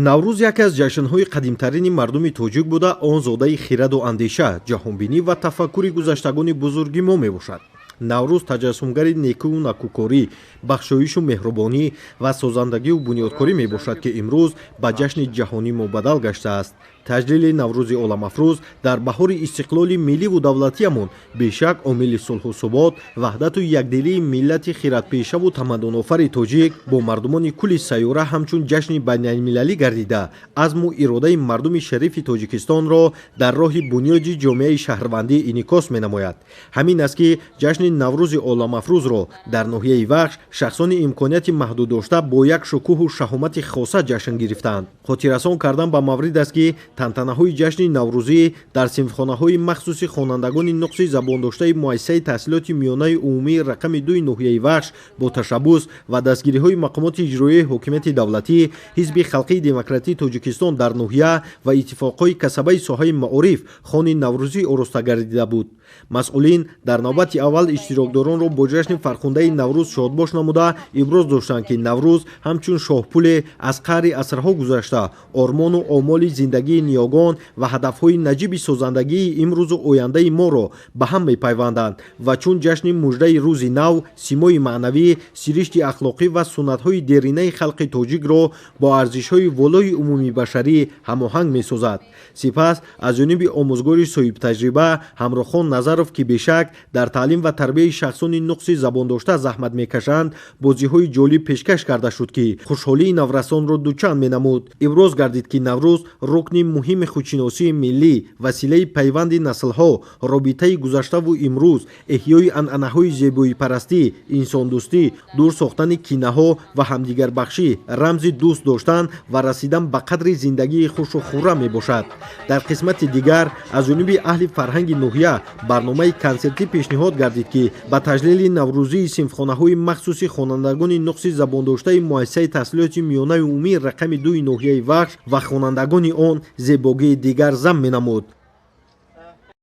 наврӯз яке аз ҷашнҳои қадимтарини мардуми тоҷик буда, он зодаи хираду андеша, ҷаҳонбинӣ ва тафаккури гузаштагони бузурги мо мебошад. наврӯз таҷассумгари некӯ накӯкорӣ, бахшоишу меҳрубонӣ ва созандагию бунёдкорӣ мебошад, ки имрӯз ба ҷашни ҷаҳонӣ мубаддал гаштааст. таҷлили наврӯзи оламафрӯз дар баҳори истиқлоли милливу давлатиямон бешак омили сулҳу субот, ваҳдату якдилии миллати хиратпешаву тамаддунофари тоҷик бо мардумони кулли сайёра ҳамчун ҷашни байналмилалӣ гардида, азму иродаи мардуми шарифи тоҷикистонро дар роҳи бунёди ҷомеаи шаҳрвандӣ инъикос менамояд. ҳамин аст ки ҷашни наврӯзи оламафрӯзро дар ноҳияи вахш шахсони имконияти маҳдуд дошта бо як шукӯҳу шаҳомати хоса ҷашн гирифтаанд. хотиррасон кардан ба маврид аст, ки тантанаҳои ҷашни наврӯзӣ дар синфхонаҳои махсуси хонандагони нуқси забондоштаи муассисаи таҳсилоти миёнаи умумии рақами 2 ноҳияи вахш бо ташаббус ва дастгириҳои мақомоти иҷроияи ҳокимияти давлатӣ, ҳизби халқии демократии тоҷикистон дар ноҳия ва иттифоқҳои касабаи соҳаи маориф хони наврӯзӣ ороста гардида буд. масъулин дар навбати аввал иштирокдоронро бо ҷашни фархундаи наврӯз шодбош намуда иброз доштанд, ки наврӯз ҳамчун шоҳпуле аз қаҳри асрҳо гузашта ормону омоли зиндагии ниёгон ва ҳадафҳои наҷиби созандагии имрӯзу ояндаи моро ба ҳам мепайванданд ва чун ҷашни муждаи рӯзи нав, симои маънавӣ, сиришти ахлоқӣ ва суннатҳои деринаи халқи тоҷикро бо арзишҳои волои умуми башарӣ ҳамоҳанг месозад. сипас аз ҷониби омӯзгори соҳибтаҷриба ҳамроҳхон назаров, ки бешак дар таълим ва тарбияи шахсони нуқси забондошта заҳмат мекашанд, бозиҳои ҷолиб пешкаш карда шуд, ки хушҳолии наврасонро дучанд менамуд. иброз гардид, ки наврӯз рукни муҳими худшиносии миллӣ, василаи пайванди наслҳо, робитаи гузаштаву имрӯз, эҳёи анъанаҳои зебоипарастӣ, инсондӯстӣ, дур сохтани кинаҳо ва ҳамдигарбахшӣ, рамзи дӯст доштан ва расидан ба қадри зиндагии хушу хуррам мебошад. дар қисмати дигар аз ҷониби аҳли фарҳанги ноҳия барномаи консертӣ пешниҳод гардид, ки ба таҷлили наврӯзии синфхонаҳои махсуси хонандагони нуқси забондоштаи муассисаи таҳсилоти миёнаи умумии рақами 2 ноҳияи вахш ва хонандагони он зебогии дигар зам менамуд.